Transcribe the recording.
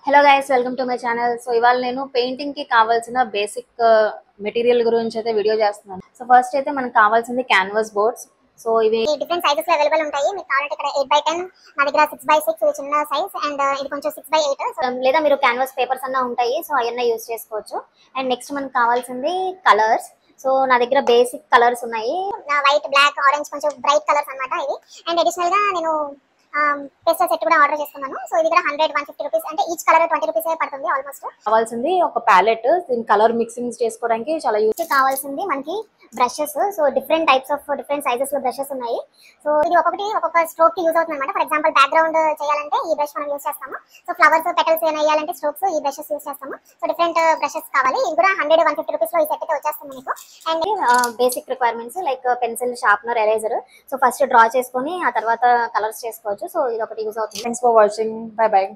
Hello guys, welcome to my channel. So ఇవాళ నేను painting కి కావాల్సిన బేసిక్ మెటీరియల్ గురించి అయితే వీడియో చేస్తున్నాను. సో ఫస్ట్ అయితే మనకు కావాల్సింది క్యాన్వాస్ బోర్డ్స్. సో ఇవి డిఫరెంట్ సైజెస్ లో అవైలబుల్ ఉంటాయి. మీకు కావాలంటే ఇక్కడ 8x10, నా దగ్గర 6x6 ఇది చిన్న సైజ్ అండ్ ఇది కొంచెం 6x8. లేదా మీరు క్యాన్వాస్ పేపర్స్ అన్నా ఉంటాయి, సో అవన్నీ యూజ్ చేసుకోవచ్చు. అండ్ నెక్స్ట్ మనకు కావాల్సింది కలర్స్. సో నా దగ్గర బేసిక్ కలర్స్ ఉన్నాయి, వైట్, బ్లాక్, ఆరెంజ్, కొంచెం బ్రైట్ కలర్స్ అన్నమాట ఇవి. అండ్ అడిషనల్ గా నేను పేస్టల్ సెట్ కూడా ఆర్డర్ చేసుకున్నాను. సో ఇది కూడా 100-150 రూపీస్, అంటే ఈచ్ కలర్ 20 రూపీస్ పడుతుంది ఆల్మోస్ట్. కావాల్సింది ఒక ప్యాలెట్, దీని కలర్ మిక్సింగ్ చేసుకోవడానికి చాలా యూజ్. కావాల్సింది మనకి brushes. So different types of different sizes లో బ్రషెస్ ఉన్నాయి. సో ఇది ఒక్కొక్క స్ట్రోక్ కి యూజ్ అవుతుంది అనమాట. ఫర్ ఎగ్జాంపుల్ బ్యాక్గ్రౌండ్ చేయాలంటే ఈ బ్రష్ మనం యూజ్ చేస్తాము. సో ఫ్లవర్స్, పెటల్స్ ఏమైనా వేయాలంటే స్ట్రోక్స్ ఈ బ్రషెస్ యూజ్ చేస్తాము. సో డిఫరెంట్ బ్రషెస్ కావాలి. ఇది కూడా 100-150 రూపీస్ లో ఈ సెట్ అయితే వచ్చేస్తుంది మీకు. And basic requirements like pencil, sharpener, eraser. So first draw చేసుకొని ఆ తర్వాత కలర్స్ చేసుకోవచ్చు. సో ఇది ఒకటి యూజ్ అవుతుంది. Thanks for watching. Bye bye.